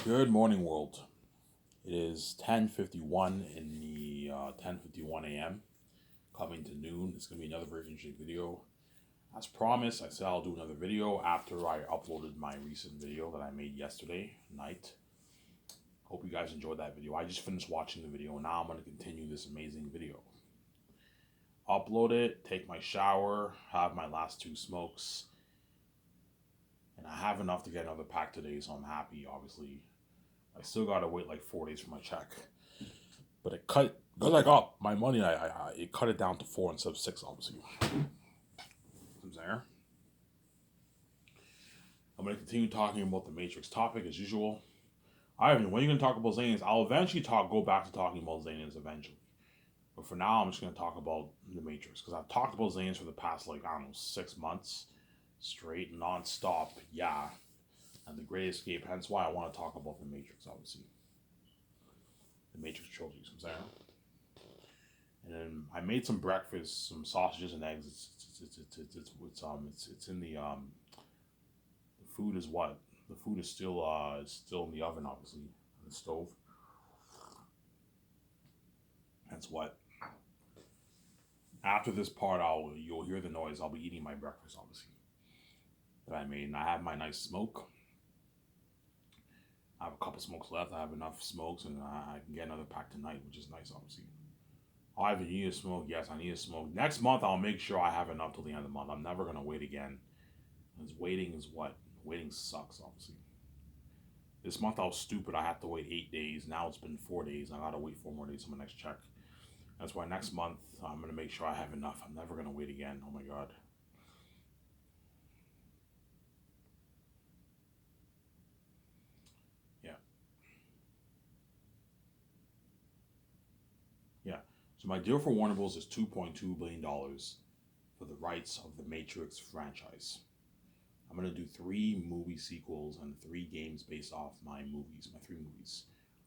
Good morning, world. It is 10:51 in the 10:51 a.m. Coming to noon. It's gonna be another very interesting video. As promised, I said I'll do another video after I uploaded my recent video that I made yesterday night. Hope you guys enjoyed that video. I just finished watching the video and now I'm gonna continue this amazing video. Upload it, take my shower, have my last two smokes, and I have enough to get another pack today, so I'm happy. Obviously, I still gotta wait like 4 days for my check. But it cut because I got my money. It cut it down to 4 instead of 6. Obviously, I'm there. I'm gonna continue talking about the Matrix topic as usual. Ivan, when are you gonna talk about Xanians? I'll eventually go back to talking about Xanians eventually. But for now, I'm just gonna talk about the Matrix because I've talked about Xanians for the past 6 months straight, non-stop. Yeah, and the Great Escape. Hence why I want to talk about the Matrix. Obviously, the Matrix trilogy. I'm there. And then I made some breakfast, some sausages and eggs. It's in the food is what the food is still in the oven, obviously, on the stove. That's what. After this part, you'll hear the noise. I'll be eating my breakfast, obviously, that I made, and I have my nice smoke. I have a couple smokes left. I have enough smokes, and I can get another pack tonight, which is nice, obviously. Ivan, you need a smoke? Yes, I need a smoke. Next month, I'll make sure I have enough till the end of the month. I'm never going to wait again. Because waiting is what? Waiting sucks, obviously. This month I was stupid. I had to wait 8 days. Now it's been 4 days. I got to wait 4 more days for my next check. That's why next month I'm going to make sure I have enough. I'm never going to wait again. Oh my God. Yeah. Yeah. So my deal for Warner Bros. Is $2.2 billion for the rights of the Matrix franchise. I'm going to do 3 movie sequels and 3 games based off my 3 movies.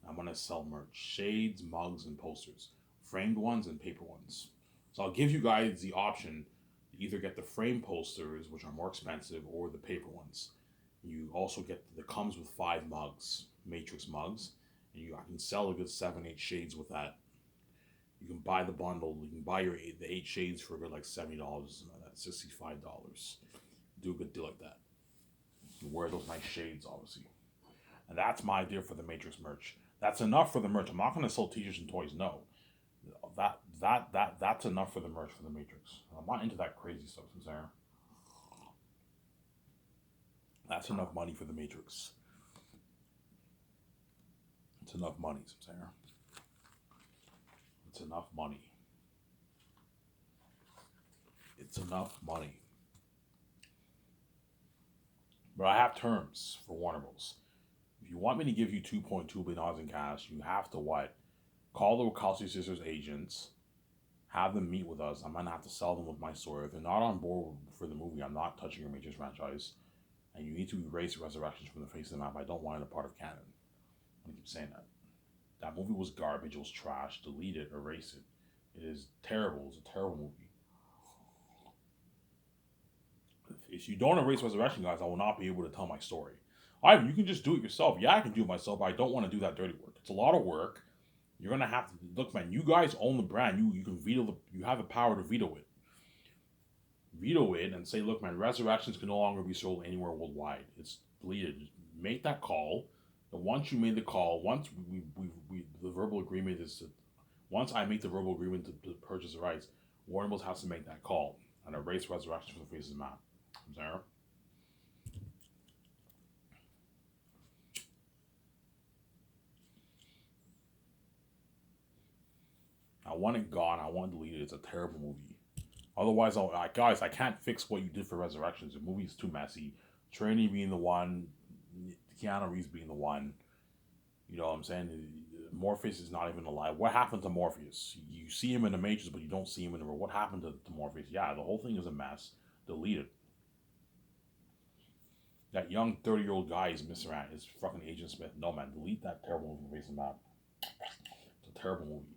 I'm going to sell merch, shades, mugs, and posters, framed ones and paper ones. So I'll give you guys the option to either get the frame posters, which are more expensive, or the paper ones. You also get the comes with 5 mugs, Matrix mugs, and I can sell a good 7, 8 shades with that. You can buy the bundle. You can buy the 8 shades for a good $70. That's $65. Do a good deal like that. You wear those nice shades, obviously. And that's my idea for the Matrix merch. That's enough for the merch. I'm not going to sell t-shirts and toys. No, that's enough for the merch for the Matrix. I'm not into that crazy stuff, Sarah. That's enough money for the Matrix. It's enough money, Sarah. It's enough money. It's enough money. But I have terms for Warner Bros. If you want me to give you $2.2 billion in cash, you have to what? Call the Wachowski sisters agents, have them meet with us. I'm gonna have to sell them with my story. If they're not on board for the movie, I'm not touching your Matrix franchise. And you need to erase Resurrections from the face of the map. I don't want it a part of canon. I keep saying that. That movie was garbage. It was trash. Delete it. Erase it. It is terrible. It's a terrible movie. If you don't erase Resurrection, guys, I will not be able to tell my story. Ivan, you can just do it yourself. Yeah, I can do it myself, but I don't want to do that dirty work. It's a lot of work. You're gonna have to look, man. You guys own the brand. You can veto you have the power to veto it. Veto it and say, look, man, Resurrections can no longer be sold anywhere worldwide. It's deleted. Just make that call. And once you made the call, once the verbal agreement is to, once I make the verbal agreement to purchase the rights, Warner Bros. Has to make that call and erase Resurrections from the face of the map. Sarah? I want it gone. I want it deleted. It's a terrible movie. Otherwise, guys, I can't fix what you did for Resurrections. The movie's too messy. Trinity being the one, Keanu Reeves being the one. You know what I'm saying? Morpheus is not even alive. What happened to Morpheus? You see him in the Matrix, but you don't see him in the real. What happened to Morpheus? Yeah, the whole thing is a mess. Delete it. That young 30-year-old guy is missing around. Is fucking Agent Smith. No, man, delete that terrible movie from the face of the map. It's a terrible movie.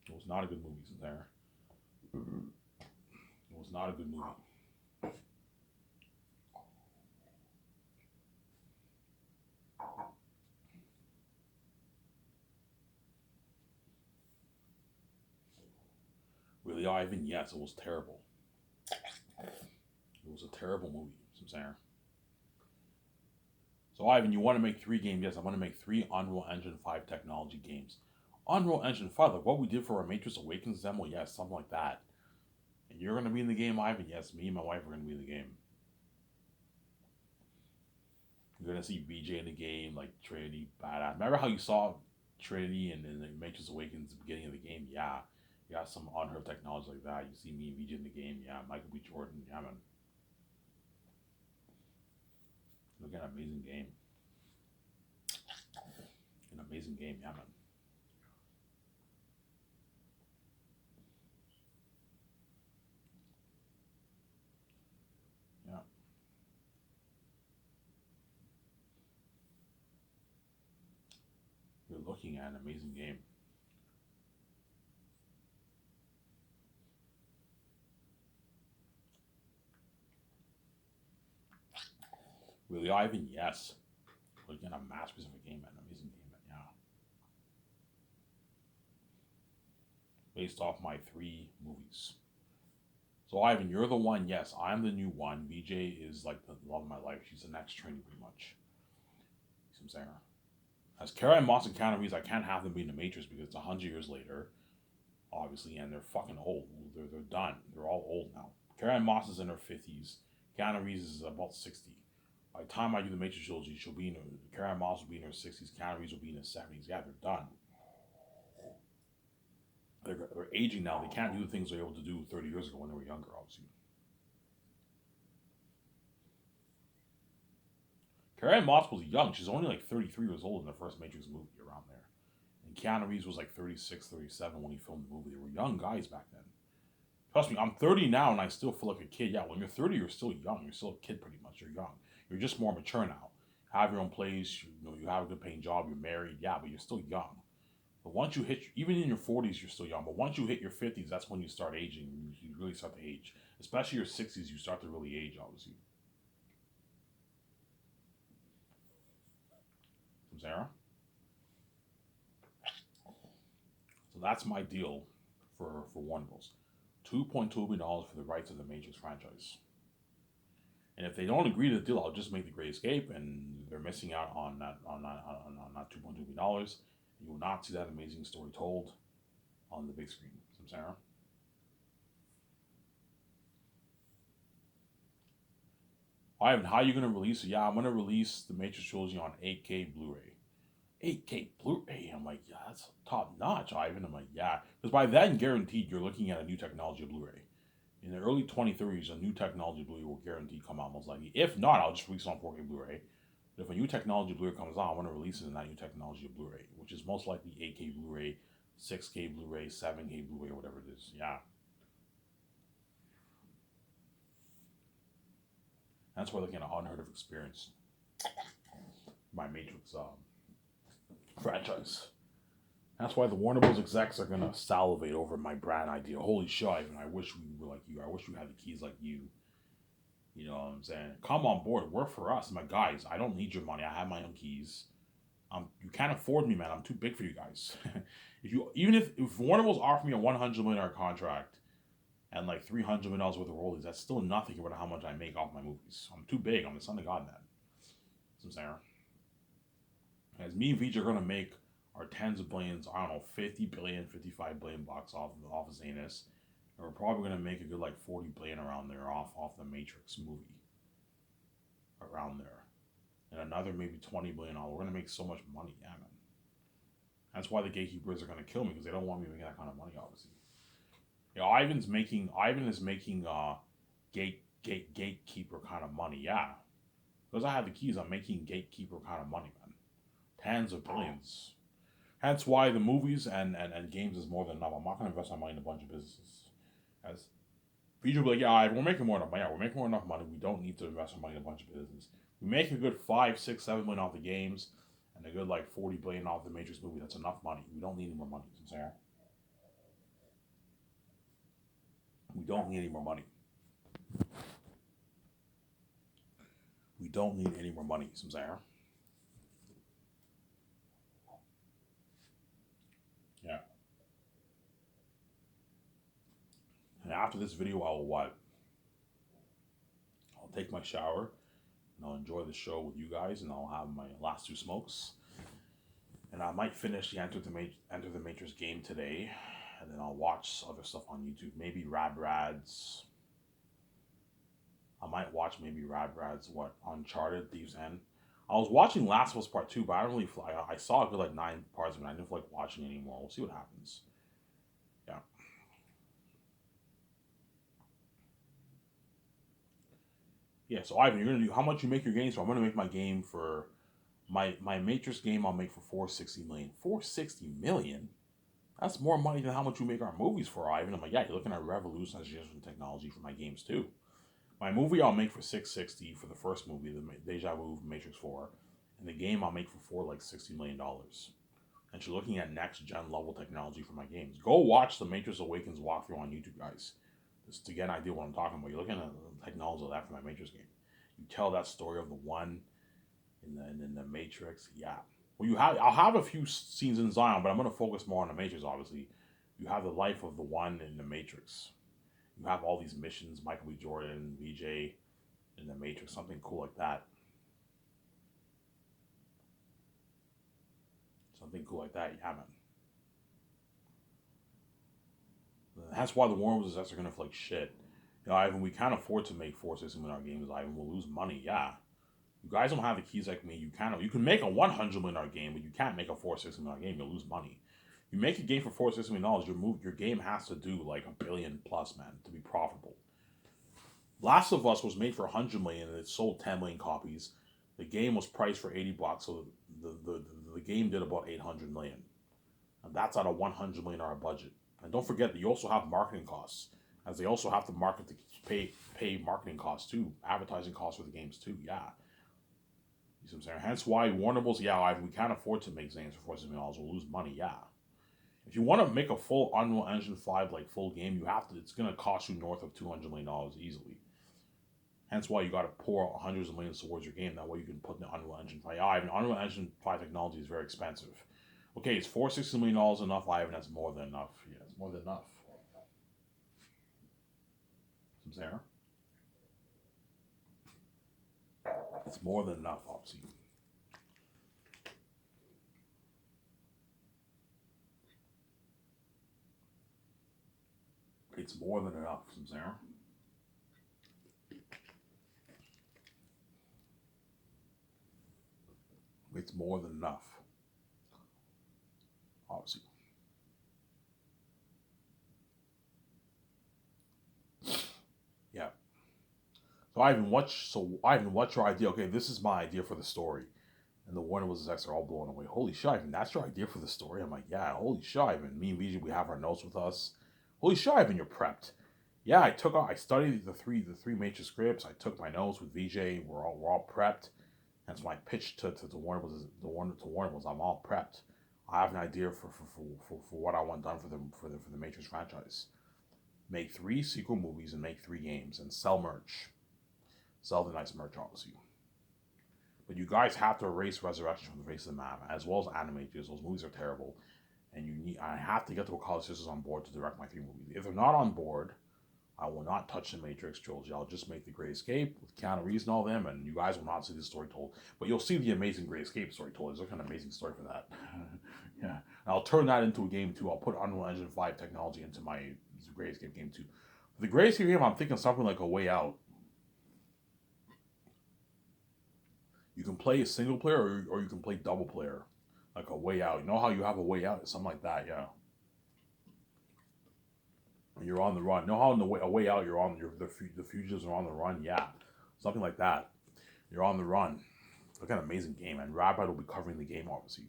It was not a good movie, there. It was not a good movie. Really, Ivan? Yes, it was terrible. It was a terrible movie. I'm saying. So Ivan, you want to make 3 games? Yes, I want to make 3 Unreal Engine 5 technology games. Unreal Engine 5, like what we did for our Matrix Awakens demo, yes, something like that. And you're gonna be in the game, Ivan? Yes, me and my wife are gonna be in the game. You're gonna see VJ in the game, like Trinity, badass. Remember how you saw Trinity in the Matrix Awakens at the beginning of the game? Yeah. You got some unheard of technology like that. You see me and VJ in the game, yeah. Michael B. Jordan, yeah, man. Look at an amazing game. An amazing game, yeah, man. Yeah. You're looking at an amazing game. Really, Ivan? Yes. Looking at a masterpiece of a game, man. Amazing game, man. Yeah. Based off my 3 movies. So Ivan, you're the one. Yes, I'm the new one. VJ is like the love of my life. She's the next trainee, pretty much. See what I'm saying? As Kara and Moss and Keanu Reeves, I can't have them be in the Matrix because it's 100 years later, obviously, and they're fucking old. They're done. They're all old now. Kara and Moss is in her 50s. Keanu Reeves is about 60. By the time I do the Matrix trilogy, she'll be in her. Kara and Moss will be in her 60s. Keanu Reeves will be in his 70s. Yeah, they're done. They're aging now. They can't do the things they were able to do 30 years ago when they were younger, obviously. Carrie Moss was young. She's only like 33 years old in the first Matrix movie, around there. And Keanu Reeves was like 36, 37 when he filmed the movie. They were young guys back then. Trust me, I'm 30 now and I still feel like a kid. Yeah, when you're 30, you're still young. You're still a kid pretty much. You're young. You're just more mature now. Have your own place. You have a good paying job. You're married. Yeah, but you're still young. But once you hit, even in your 40s, you're still young. But once you hit your 50s, that's when you start aging. You really start to age. Especially your 60s, you start to really age, obviously. From Sarah. So that's my deal for Warner Bros. $2.2 billion for the rights of the Matrix franchise. And if they don't agree to the deal, I'll just make the Great Escape, and they're missing out on that $2.2 billion. You will not see that amazing story told on the big screen. Some Sarah. Ivan, how are you gonna release it? Yeah, I'm gonna release the Matrix trilogy on 8K Blu-ray. 8K Blu-ray. I'm like, yeah, that's top notch, Ivan. I'm like, yeah, because by then, guaranteed, you're looking at a new technology of Blu-ray. In the early 2030s, a new technology Blu-ray will guaranteed come out most likely. If not, I'll just release it on 4K Blu-ray. But if a new technology Blu-ray comes out, I want to release it in that new technology of Blu-ray, which is most likely 8K Blu-ray, 6K Blu-ray, 7K Blu-ray, or whatever it is. Yeah, that's why looking at an unheard of experience. My Matrix franchise. That's why the Warner Bros. Execs are gonna salivate over my brand idea. Holy shit! Ivan, I wish we were like you. I wish we had the keys like you. You know what I'm saying? Come on board, work for us. I'm like, guys, I don't need your money. I have my own keys. You can't afford me, man. I'm too big for you guys. If Warner Bros. Offer me a $100 million contract and like $300 million worth of royalties, that's still nothing compared to how much I make off my movies. I'm too big. I'm the son of God, man. That's what I'm saying. As me and Veach are gonna make our tens of billions, I don't know, 50 billion, 55 billion bucks off of Zanus. And we're probably gonna make a good like 40 billion around there off the Matrix movie. Around there. And another maybe 20 billion. We're gonna make so much money, yeah, man. That's why the gatekeepers are gonna kill me because they don't want me making that kind of money, obviously. Yeah, Ivan is making gatekeeper kind of money, yeah. Because I have the keys, I'm making gatekeeper kind of money, man. Tens of billions. Hence why the movies and games is more than enough. I'm not gonna invest my money in a bunch of businesses. As people will be like, yeah, we're making more enough money. Yeah, we're making more enough money. We don't need to invest our money in a bunch of business. We make a good 5, 6, 7 million off the games, and a good like 40 billion off the Matrix movie. That's enough money. We don't need any more money. Sincere. We don't need any more money. We don't need any more money. Sincere. Yeah. after this video, I'll what? I'll take my shower and I'll enjoy the show with you guys, and I'll have my last two smokes. And I might finish the Enter the Matrix game today, and then I'll watch other stuff on YouTube. Maybe Rad's. I might watch maybe Rad's what Uncharted Thieves End. I was watching Last of Us Part 2, but I don't really fly. I saw a good like 9 parts, but I didn't feel like watching it anymore. We'll see what happens. Yeah. Yeah, so Ivan, you're gonna do how much you make your games for? I'm gonna make my game for my Matrix game. I'll make for 460 million. 460 million. That's more money than how much we make our movies for, Ivan. I'm like, yeah, you're looking at revolutionization technology for my games too. My movie I'll make for 660 for the first movie, the Deja Vu Matrix 4, and the game I'll make for like $60 million. And you're looking at next gen level technology for my games. Go watch the Matrix Awakens walkthrough on YouTube, guys. Just to get an idea what I'm talking about. You're looking at the technology of that for my Matrix game. You tell that story of the one in the Matrix. Yeah. Well, I'll have a few scenes in Zion, but I'm going to focus more on the Matrix. Obviously, you have the life of the one in the Matrix. You have all these missions, Michael B. Jordan, VJ in the Matrix, something cool like that. Something cool like that, yeah, man. That's why the Warner Bros. Are going to feel like shit. You know, Ivan, we can't afford to make 460 million games. Ivan, we'll lose money. Yeah, you guys don't have the keys like me. You can make a $100 million game, but you can't make a 460 million game. You'll lose money. You make a game for $460 million. Your game has to do like $1 billion plus, man, to be profitable. Last of Us was made for 100 million and it sold 10 million copies. The game was priced for $80, so the game did about 800 million. And that's at a $100 million budget. And don't forget that you also have marketing costs, as they also have to market to pay marketing costs too, advertising costs for the games too. Yeah, you see what I'm saying? Hence why Warner Bros. Yeah, we can't afford to make games for $460 million. We'll lose money. Yeah, if you want to make a full Unreal Engine 5 like full game, you have to. It's gonna cost you north of $200 million easily. Hence why you got to pour hundreds of millions towards your game. That way you can put in the Unreal Engine 5. Yeah, Unreal Engine 5 technology is very expensive. Okay, is $460 million enough, Ivan? That's more than enough. Yeah, it's more than enough. Some there. It's more than enough, obviously. It's more than enough, some there. It's more than enough. Obviously. Yeah. Ivan, what's your idea? Okay, this is my idea for the story. And the Warner Bros. Execs are all blown away. Holy shit, Ivan, that's your idea for the story? I'm like, yeah, holy shit, Ivan. Me and VJ, we have our notes with us. Holy shit, Ivan, you're prepped. Yeah, I studied the three Matrix scripts. I took my notes with VJ. We're all prepped. That's my pitch to Warner Bros. I'm all prepped. I have an idea for what I want done for the Matrix franchise. Make 3 sequel movies and make 3 games and sell merch. Sell the nice merch, obviously. But you guys have to erase Resurrection from the face of the map, as well as Animatrix. Those movies are terrible. And I have to get the Wachowski sisters on board to direct my 3 movies. If they're not on board, I will not touch the Matrix trilogy. I'll just make The Great Escape with Keanu Reeves and all them, and you guys will not see the story told. But you'll see the amazing Great Escape story told. There's an amazing story for that. Yeah. And I'll turn that into a game too. I'll put Unreal Engine 5 technology into my Great Escape game too. For the Great Escape game, I'm thinking something like A Way Out. You can play a single player or you can play double player. Like A Way Out. You know how you have A Way Out? Something like that, yeah. You're on the run. You know how in A Way Out the fugitives are on the run? Yeah. Something like that. You're on the run. Look at an amazing game, and Rabbitt will be covering the game, obviously.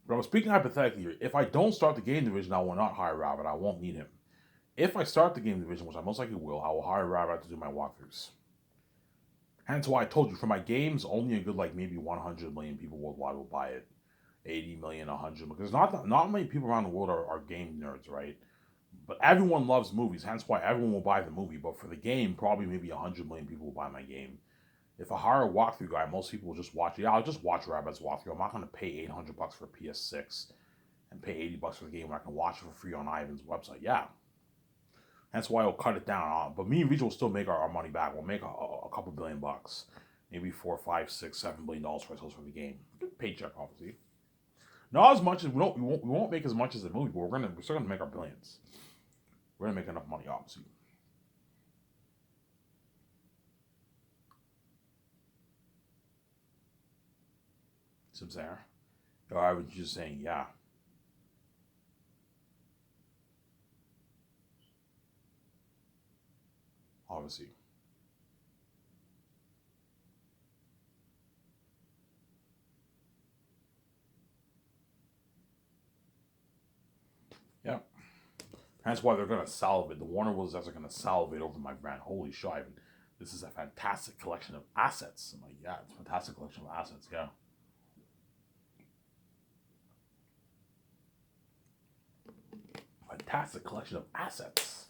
But I'm speaking hypothetically. If I don't start the game division, I will not hire Rabbitt. I won't need him. If I start the game division, which I most likely will, I will hire Rabbitt to do my walkthroughs. Hence why I told you, for my games, only a good maybe 100 million people worldwide will buy it. 80 million, 100, because not many people around the world are game nerds, right? But everyone loves movies, hence why everyone will buy the movie. But for the game, probably maybe 100 million people will buy my game. If I hire a walkthrough guy, most people will just watch it. Yeah, I'll just watch Rabbitt's walkthrough. I'm not going to pay $800 for a PS6 and pay $80 for the game when I can watch it for free on Ivan's website. Yeah. That's why I'll cut it down. But me and Vijay will still make our money back. We'll make a couple $1 billion, maybe 4, 5, 6, $7 billion for ourselves for the game. Paycheck, obviously. Not as much as we won't make as much as the movie, but we're still gonna make our billions. We're gonna make enough money, obviously. See what I'm saying? Or I was just saying, yeah, obviously. Yeah. That's why they're gonna salivate. The Warner Bros. Are gonna salivate over my brand. Holy shit! This is a fantastic collection of assets. I'm like, yeah, it's a fantastic collection of assets. Yeah. Fantastic collection of assets.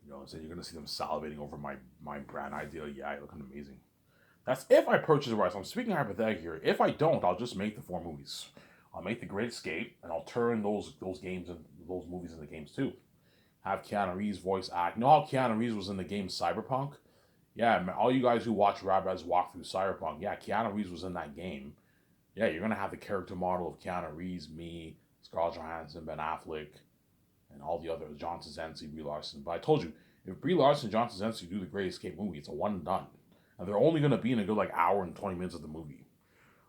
You know what I'm saying? You're gonna see them salivating over my brand idea. Yeah, looking amazing. That's if I purchase the rights. I'm speaking hypothetically here. If I don't, I'll just make the 4 movies. I'll make the Great Escape, and I'll turn those games and those movies into games too. Have Keanu Reeves voice act. You know how Keanu Reeves was in the game Cyberpunk? Yeah, all you guys who watch Rabbids walk through Cyberpunk, yeah, Keanu Reeves was in that game. Yeah, you're gonna have the character model of Keanu Reeves, me, Scarlett Johansson, Ben Affleck, and all the other John Krasinski, Brie Larson. But I told you, if Brie Larson and John Krasinski do the Great Escape movie, it's a one and done. And they're only gonna be in a good like hour and 20 minutes of the movie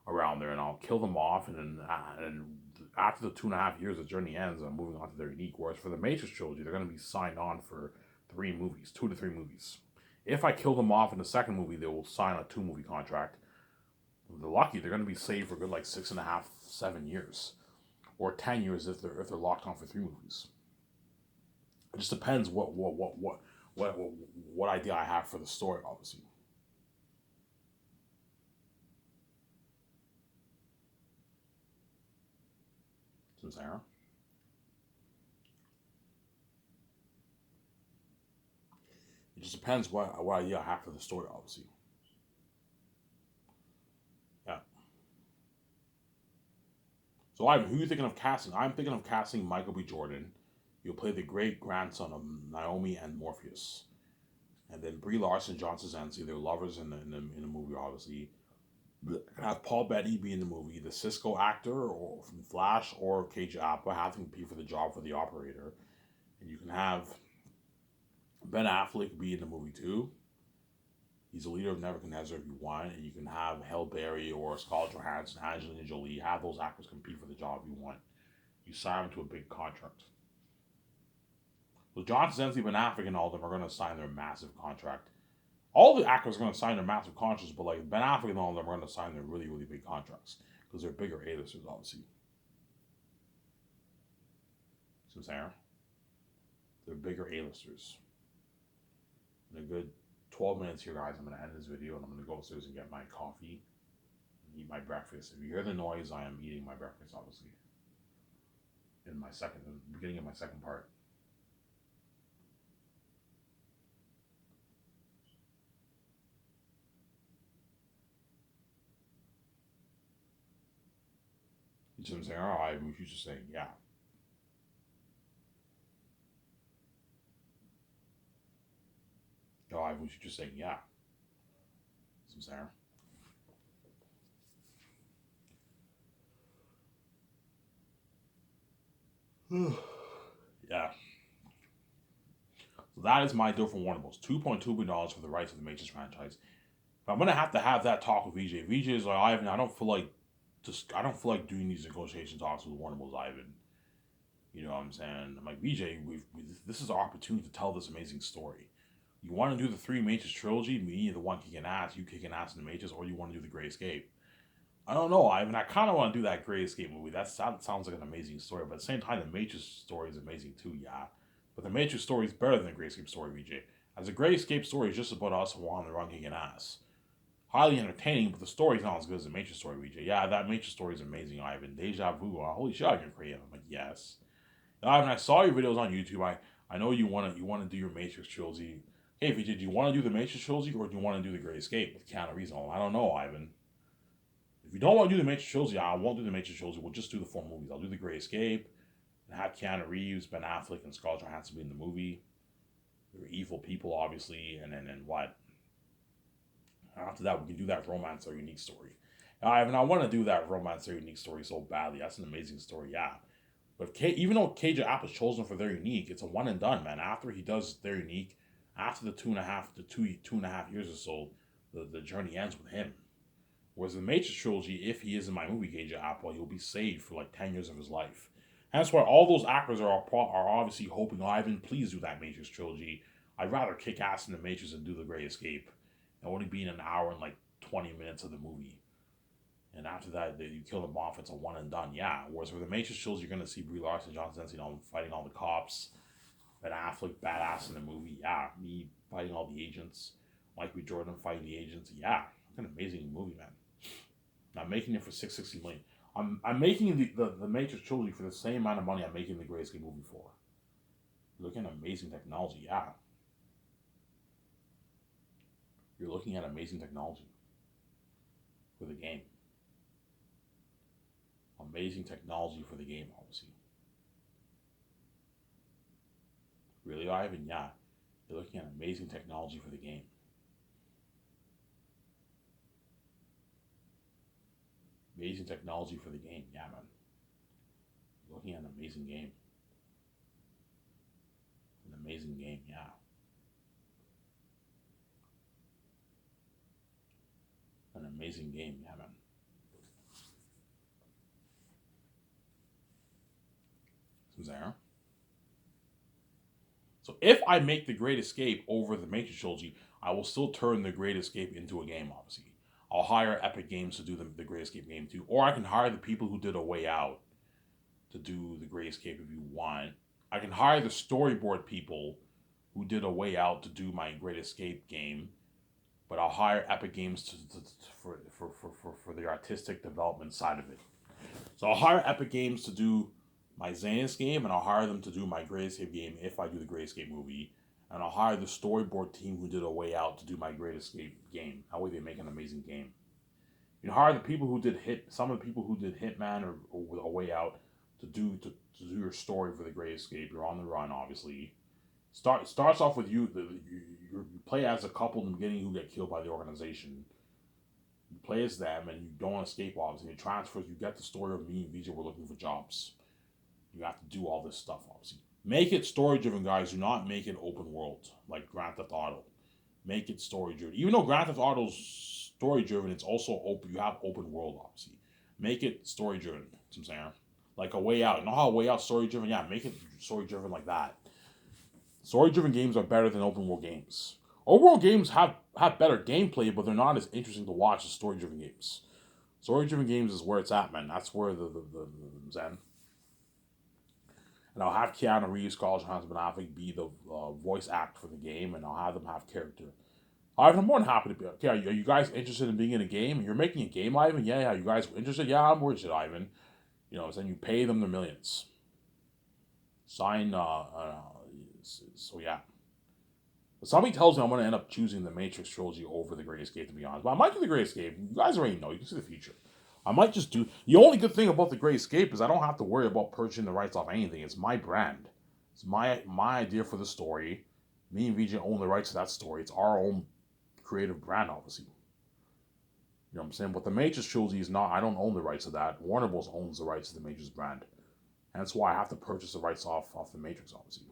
around there, and I'll kill them off, and then and after the 2.5 years, the journey ends, and I'm moving on to their unique. Whereas for the Matrix trilogy, they're gonna be signed on for 3 movies, 2 to 3 movies. If I kill them off in the second movie, they will sign a 2 movie contract. If they're lucky, they're gonna be saved for good like 6.5, 7 years, or 10 years if they're locked on for 3 movies. It just depends what idea I have for the story, obviously. So Sarah, it just depends what idea I have for the story, obviously. Yeah. So Ivan, who are you thinking of casting? I'm thinking of casting Michael B. Jordan. You'll play the great grandson of Naomi and Morpheus, and then Brie Larson, John Krasinski. They're lovers in the movie, obviously. Have Paul Bettany be in the movie, the Cisco actor, or from Flash, or Cage Appa, have to compete for the job for the operator. And you can have Ben Affleck be in the movie too. He's the leader of Nebuchadnezzar if you want, and you can have Halle Berry or Scarlett Johansson, Angelina Jolie, have those actors compete for the job you want. You sign them to a big contract. So John Krasinski, Ben Affleck, and all of them are going to sign their massive contract. All the actors are going to sign their massive contracts, but like Ben Affleck and all of them are going to sign their really, really big contracts because they're bigger A-listers, obviously. See what I'm saying? They're bigger A-listers. In a good 12 minutes here, guys, I'm going to end this video and I'm going to go upstairs and get my coffee and eat my breakfast. If you hear the noise, I am eating my breakfast, obviously. In the beginning of my second part. You see what I'm saying? Oh, I was just saying, yeah. Oh, I was just saying, yeah. See what I'm saying? Yeah. So that is my deal for Warner Bros. $2.2 billion for the rights of the Matrix franchise. But I'm gonna have that talk with VJ. VJ is like, Ivan, I don't feel like doing these negotiation talks with Warner Bros. Ivan. You know what I'm saying? I'm like, VJ, this is our opportunity to tell this amazing story. You want to do the 3 Matrix trilogy, me, the one kicking ass, you kicking ass in the Matrix, or you want to do the Great Escape? I don't know, Ivan. I kind of want to do that Great Escape movie. That sounds like an amazing story, but at the same time, the Matrix story is amazing too, yeah. But the Matrix story is better than the Great Escape story, VJ. As a Great Escape story is just about us on the run kicking ass. Highly entertaining, but the story's not as good as the Matrix story, VJ. Yeah, that Matrix story is amazing, Ivan. Deja vu. Holy shit, I can create. I'm like, yes. Ivan, I saw your videos on YouTube. I know you wanna do your Matrix trilogy. Hey, VJ, do you want to do the Matrix trilogy or do you want to do the Great Escape with Keanu Reeves? I don't know, Ivan. If you don't want to do the Matrix trilogy, I won't do the Matrix trilogy. We'll just do the 4 movies. I'll do the Great Escape and have Keanu Reeves, Ben Affleck, and Scarlett Johansson be in the movie. They're evil people, obviously, and then what? After that, we can do that romance or unique story. I want to do that romance or unique story so badly. That's an amazing story, yeah. But even though Cage of App is chosen for their unique, it's a one and done, man. After he does their unique, after the 2.5 years or so, the journey ends with him. Whereas in the Matrix trilogy, if he is in my movie Cage of Apple, he'll be saved for like 10 years of his life. Hence why all those actors are obviously hoping, oh, Ivan, please do that Matrix trilogy. I'd rather kick ass in the Matrix and do the Great Escape. And only being an hour and like 20 minutes of the movie. And after that, you kill them off. It's a one and done. Yeah. Whereas with the Matrix shows, you're gonna see Brie Larson, John Cena, fighting all the cops. Ben Affleck, badass in the movie. Yeah. Me fighting all the agents. Michael B. Jordan fighting the agents. Yeah. It's an amazing movie, man. I'm making it for $660 million. I'm making the Matrix trilogy for the same amount of money I'm making the Great Escape movie for. You're looking at amazing technology. Yeah. You're looking at amazing technology for the game. Amazing technology for the game, obviously. Really, Ivan? Yeah. You're looking at amazing technology for the game. Amazing technology for the game. Yeah, man. You're looking at an amazing game. An amazing game, yeah. An amazing game, yeah, man. There. So if I make the Great Escape over the Matrix trilogy, I will still turn the Great Escape into a game, obviously. I'll hire Epic Games to do the Great Escape game too. Or I can hire the people who did A Way Out to do the Great Escape if you want. I can hire the storyboard people who did A Way Out to do my Great Escape game. But I'll hire Epic Games for the artistic development side of it. So I'll hire Epic Games to do my Xanus game, and I'll hire them to do my Great Escape game if I do the Great Escape movie. And I'll hire the storyboard team who did A Way Out to do my Great Escape game. That way they make an amazing game. You know, hire the people who did some of the people who did Hitman or A Way Out to do your story for the Great Escape. You're on the run, obviously. Starts off with you. You play as a couple in the beginning who get killed by the organization. You play as them, and you don't escape. Obviously, you transfers. You get the story of me and Vijay were looking for jobs. You have to do all this stuff, obviously. Make it story driven, guys. Do not make it open world like Grand Theft Auto. Make it story driven. Even though Grand Theft Auto's story driven, it's also open. You have open world, obviously. Make it story driven. That's what I'm saying. Like A Way Out. You know how A Way Out story driven? Yeah, make it story driven like that. Story driven games are better than open world games. Open world games have better gameplay, but they're not as interesting to watch as story driven games. Story driven games is where it's at, man. That's where the Zen. And I'll have Keanu Reeves, Carl Johansson, Ben Affleck be the voice act for the game, and I'll have them have character. I'm more than happy to be. Okay, are you guys interested in being in a game? You're making a game, Ivan? Yeah. You guys interested? Yeah, I'm interested, Ivan. You know, then you pay them the millions. Sign. So yeah. But something tells me I'm going to end up choosing the Matrix trilogy over the Great Escape, to be honest. But I might do the Great Escape. You guys already know. You can see the future. I might just do. The only good thing about the Great Escape is I don't have to worry about purchasing the rights off anything. It's my brand. It's my idea for the story. Me and Vijay own the rights to that story. It's our own creative brand, obviously. You know what I'm saying? But the Matrix trilogy is not. I don't own the rights to that. Warner Bros. Owns the rights to the Matrix brand. And that's why I have to purchase the rights off the Matrix, obviously.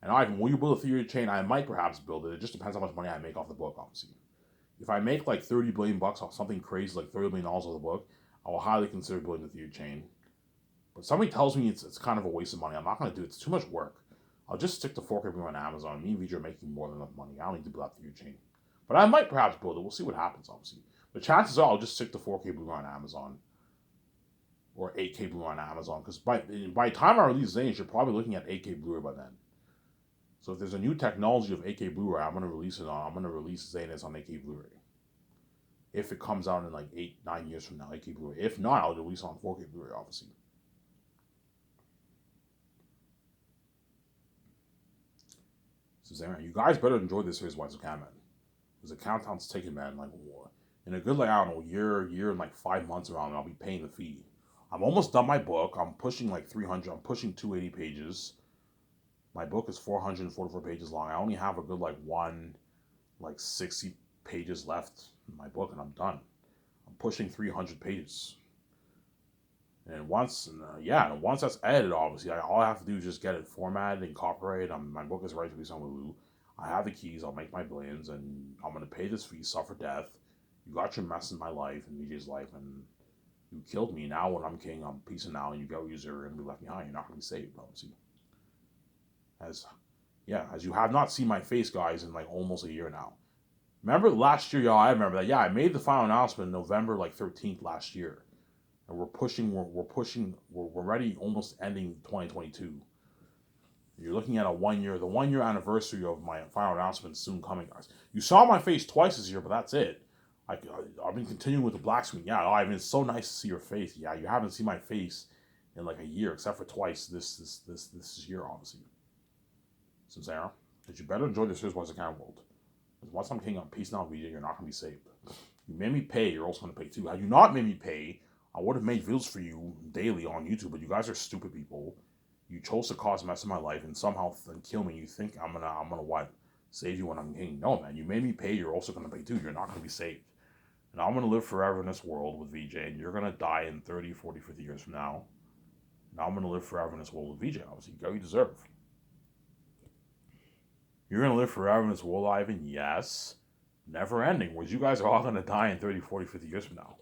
And Ivan, will you build a theory chain? I might perhaps build it. It just depends how much money I make off the book, obviously. If I make like $30 billion off something crazy like $30 billion off the book, I will highly consider building the theory chain. But somebody tells me it's kind of a waste of money. I'm not going to do it. It's too much work. I'll just stick to 4K Blue on Amazon. Me and Vijay are making more than enough money. I don't need to build that theory chain. But I might perhaps build it. We'll see what happens, obviously. But chances are I'll just stick to 4K Blue on Amazon. Or 8K Blue on Amazon. Because by the time I release Zane, you're probably looking at 8K Blu-ray by then. So if there's a new technology of 8K Blu-ray, I'm going to release Zanus on 8K Blu-ray. If it comes out in like 8-9 years from now, 8K Blu-ray. If not, I'll release on 4K Blu-ray, obviously. So Zane, you guys better enjoy this series while you can, man. Because the countdown's ticking, man. Like, in a good, like, I don't know, year and like 5 months around, I'll be paying the fee. I'm almost done my book. I'm pushing like 300. I'm pushing 280 pages. My book is 444 pages long. I only have a good like 60 pages left in my book, and I'm done. I'm pushing 300 pages. And once that's edited, obviously, all I have to do is just get it formatted and copyrighted. My book is ready to be sung with Lou. I have the keys. I'll make my billions, and I'm gonna pay this fee, suffer death. You got your mess in my life and VJ's life, and you killed me. Now when I'm king, I'm peacing out, and you go, you're gonna be left behind. You're not gonna be saved, obviously. As you have not seen my face, guys, in like almost a year now. Remember last year, y'all? I remember that. Yeah, I made the final announcement November 13th last year, and we're already almost ending 2022. You're looking at the 1 year anniversary of my final announcement soon coming, guys. You saw my face twice this year, but that's it. I've been continuing with the black screen. Yeah, I mean, it's so nice to see your face. Yeah, you haven't seen my face in like a year, except for twice this year, obviously. So Sarah, that you better enjoy this Here's What's Account world. Because once I'm king, I'm peace now, VJ. You're not gonna be saved. You made me pay. You're also gonna pay too. Had you not made me pay, I would have made videos for you daily on YouTube. But you guys are stupid people. You chose to cause mess in my life and somehow kill me. You think I'm gonna what? Save you when I'm king? No, man. You made me pay. You're also gonna pay too. You're not gonna be saved. And I'm gonna live forever in this world with VJ, and you're gonna die in 30, 40, 50 years from now. And I'm gonna live forever in this world with VJ. Obviously, go you deserve. You're going to live forever in this world, Ivan? Yes. Never ending. Whereas you guys are all going to die in 30, 40, 50 years from now.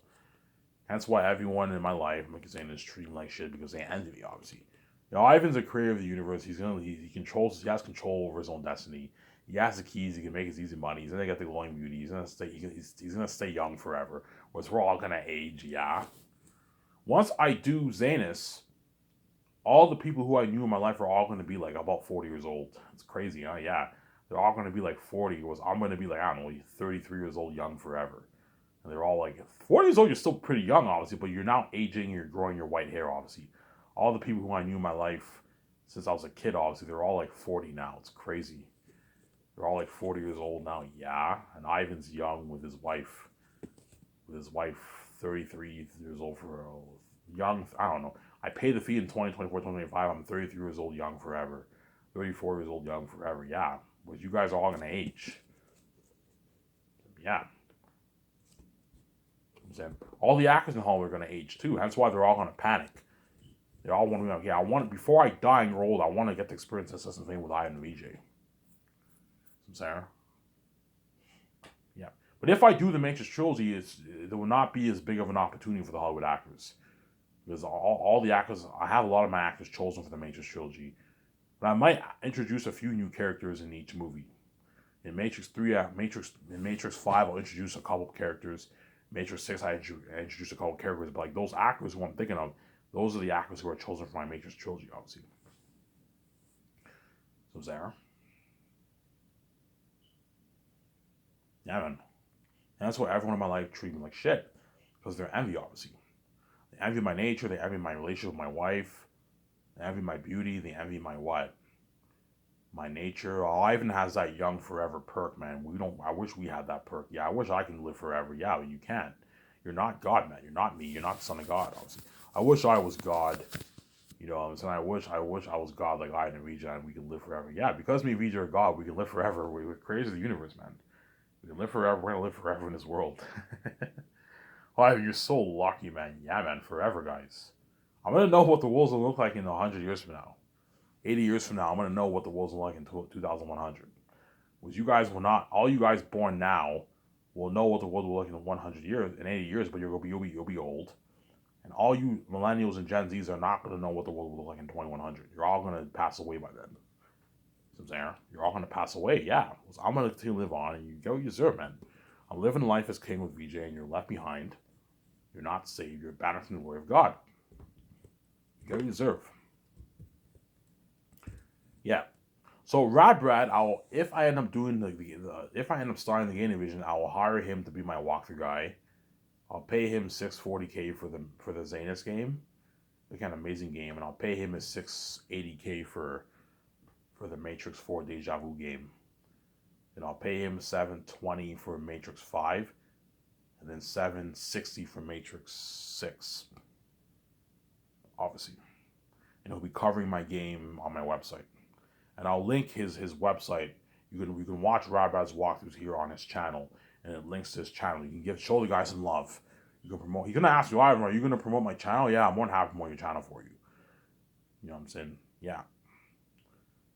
That's why everyone in my life, I'm saying, is treating like shit because they envy me, obviously. You know, Ivan's a creator of the universe. He has control over his own destiny. He has the keys. He can make his easy money. He's gonna get the glowing beauty. He's gonna stay young forever. Whereas we're all gonna age. Yeah. Once I do Zanus, all the people who I knew in my life are all going to be like about 40 years old. It's crazy, huh? Yeah. They're all going to be like 40. I'm going to be like, I don't know, 33 years old, young forever. And they're all like, 40 years old, you're still pretty young, obviously, but you're now aging, you're growing your white hair, obviously. All the people who I knew in my life since I was a kid, obviously, they're all like 40 now. It's crazy. They're all like 40 years old now, yeah. And Ivan's young with his wife. 33 years old for young, I don't know. I pay the fee in 2024, 2025. I'm 33 years old, young forever. 34 years old, young forever. Yeah. But you guys are all going to age. Yeah. All the actors in Hollywood are going to age too. That's why they're all going to panic. They all want to, before I die and grow old, I want to get to experience this and thing with Ivan and VJ. Sarah. Yeah. But if I do the Matrix trilogy, it will not be as big of an opportunity for the Hollywood actors. Because all the actors, I have a lot of my actors chosen for the Matrix trilogy. But I might introduce a few new characters in each movie. In Matrix 3, in Matrix 5, I'll introduce a couple of characters. Matrix 6, I introduce a couple of characters. But like those actors who I'm thinking of, those are the actors who are chosen for my Matrix trilogy, obviously. So Zara. Yeah, man. And that's why everyone in my life treats me like shit. Because they're envy, obviously. They envy my nature. They envy my relationship with my wife. They envy my beauty. They envy my what? My nature. Ivan has that young forever perk, man. I wish we had that perk. Yeah, I wish I can live forever. Yeah, but you can't. You're not God, man. You're not me. You're not the son of God, obviously. I wish I was God. You know what I'm saying? I wish I was God like Ivan and Rija and we can live forever. Yeah, because me and Rija are God, we can live forever. We're crazy of the universe, man. We can live forever. We're gonna live forever in this world. Oh, you're so lucky, man. Yeah, man, forever, guys. I'm going to know what the world's going to look like in 100 years from now. 80 years from now, I'm going to know what the world's going to look like in 2100. Which you guys will not, all you guys born now will know what the world will look like in 100 years, in 80 years, but you'll be old. And all you millennials and Gen Zs are not going to know what the world will look like in 2100. You're all going to pass away by then. You're all going to pass away, yeah. I'm going to continue to live on, and you go you deserve, man. I'm living life as king with VJ, and you're left behind. You're not saved. You're banished from the glory of God. You get what you deserve. Yeah. So Brad, if I end up doing if I end up starting the game division, I will hire him to be my walkthrough guy. I'll pay him $640K for the Zanus game, the kind of amazing game, and I'll pay him his $680K for the Matrix 4 Deja Vu game. And I'll pay him $720 for Matrix 5. And then $760 for Matrix 6. Obviously. And he'll be covering my game on my website. and I'll link his website. You can watch Radbrad's walkthroughs here on his channel, and it links to his channel. You can show the guy some love. You can promote. He's gonna ask you, Ivan, are you gonna promote my channel? Yeah, I'm more than happy to promote your channel for you. You know what I'm saying? Yeah.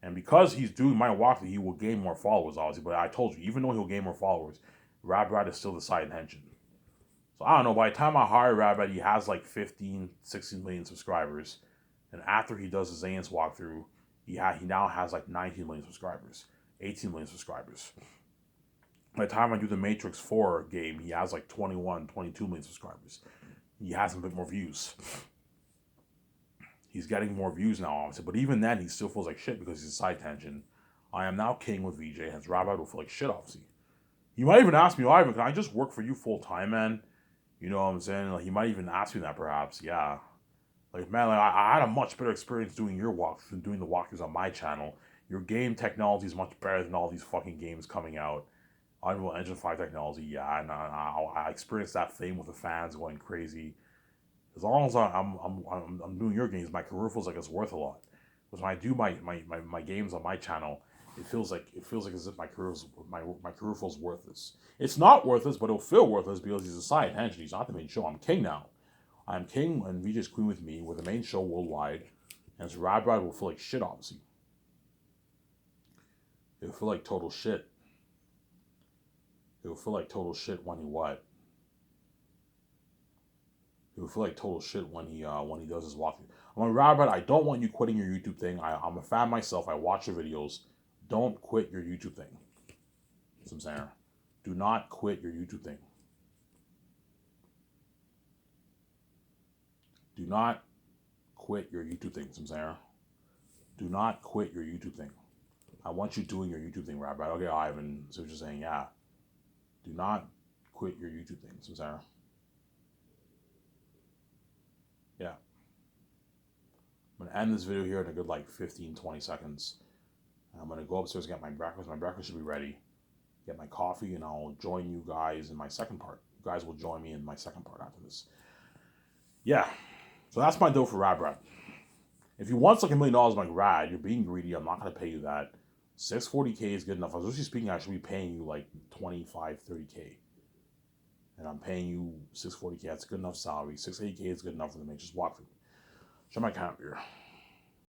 And because he's doing my walkthrough, he will gain more followers, obviously. But I told you, even though he'll gain more followers, Radbrad is still the side intention. So I don't know, by the time I hire Radbrad, he has like 15, 16 million subscribers. And after he does his Zane's walkthrough, he now has like 19 million subscribers, 18 million subscribers. By the time I do the Matrix 4 game, he has like 21, 22 million subscribers. He has a bit more views. He's getting more views now, obviously. But even then, he still feels like shit because he's a side tension. I am now king with VJ. His Radbrad will feel like shit, obviously. He might even ask me, Ivan, can I just work for you full time, man? You know what I'm saying? Like, he might even ask me that, perhaps. Yeah. Like, man, like, I had a much better experience doing your walkthroughs than doing the walkthroughs on my channel. Your game technology is much better than all these fucking games coming out. Unreal Engine 5 technology, yeah, and I experienced that fame with the fans going crazy. As long as I'm doing your games, my career feels like it's worth a lot. Because when I do my games on my channel, it feels like as if my career feels worthless. It's not worthless, but it'll feel worthless because he's a side tangent. He's not the main show. I'm king now. I'm king, and VJ's queen with me. We're the main show worldwide, and so Radbrad will feel like shit. Obviously, it'll feel like total shit. It'll feel like total shit when he what? It would feel like total shit when he does his walkthrough. I'm like, Radbrad, I don't want you quitting your YouTube thing. I'm a fan myself. I watch your videos. Don't quit your YouTube thing. That's what I'm saying. Do not quit your YouTube thing. Do not quit your YouTube thing. That's what I'm saying. Do not quit your YouTube thing. I want you doing your YouTube thing, Radbrad. Okay, Ivan. So what you're saying, yeah. Do not quit your YouTube thing. That's what I'm saying. Yeah. I'm going to end this video here in a good like 15, 20 seconds. I'm going to go upstairs and get my breakfast. My breakfast should be ready. Get my coffee, and I'll join you guys in my second part. You guys will join me in my second part after this. Yeah. So that's my deal for Radbrad. If you want like $1 million like Rad, you're being greedy. I'm not going to pay you that. 640K is good enough. Especially speaking, I should be paying you like 25, 30K. And I'm paying you 640K. That's a good enough salary. 680K is good enough for the Matrix walkthrough. Show my account here.